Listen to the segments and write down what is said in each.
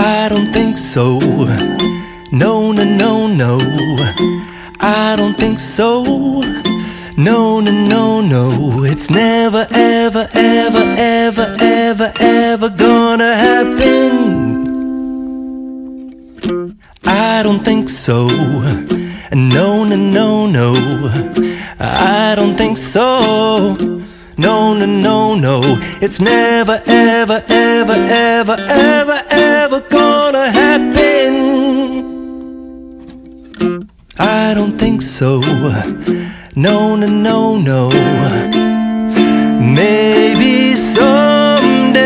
I don't think so. No, no, no, no. I don't think so. No, no, no, no. It's never, ever, ever, ever, ever, ever gonna happen. I don't think so. No, no, no, no. I don't think so. No, no, no, no. It's never, ever, ever, ever, ever, ever gonna happen. I don't think so. No, no, no, no. Maybe someday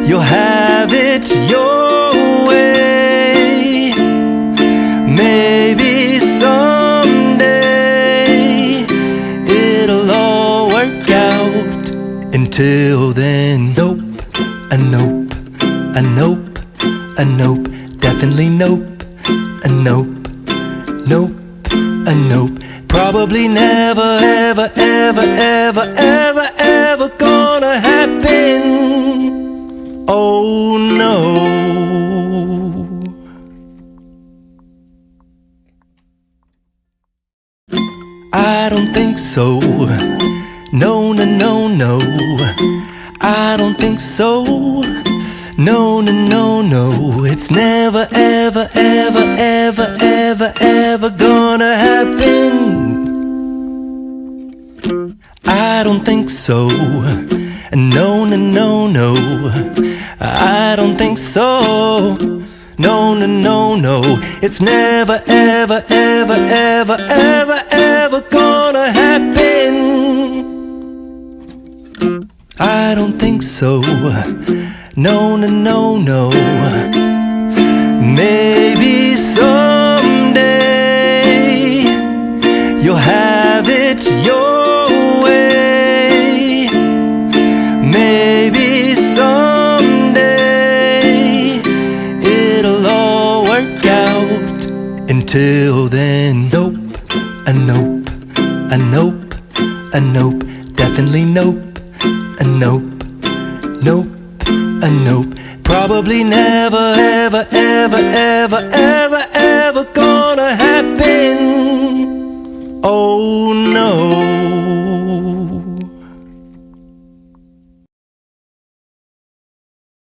you'll have it your way. Maybe someday it'll all work out. Until then, nope, a nope, a nope, a nope, definitely nope, a nope, nope, a nope. Probably never, ever, ever, ever, ever, ever gonna happen. Oh no. I don't think so. No, no, no, no. I don't think so. No, no, no, no. It's never, ever, ever, ever, ever, ever gonna happen. I don't think so. No, no, no, no. I don't think so. No, no, no, no. It's never, ever, ever, ever, ever, ever gonna happen. I don't think so. No, no, no, no. Maybe someday you'll have it your way. Maybe someday it'll all work out. Until then, nope, a nope, a nope, a nope, definitely nope, a nope, nope, a nope. Probably never, ever, ever, ever, ever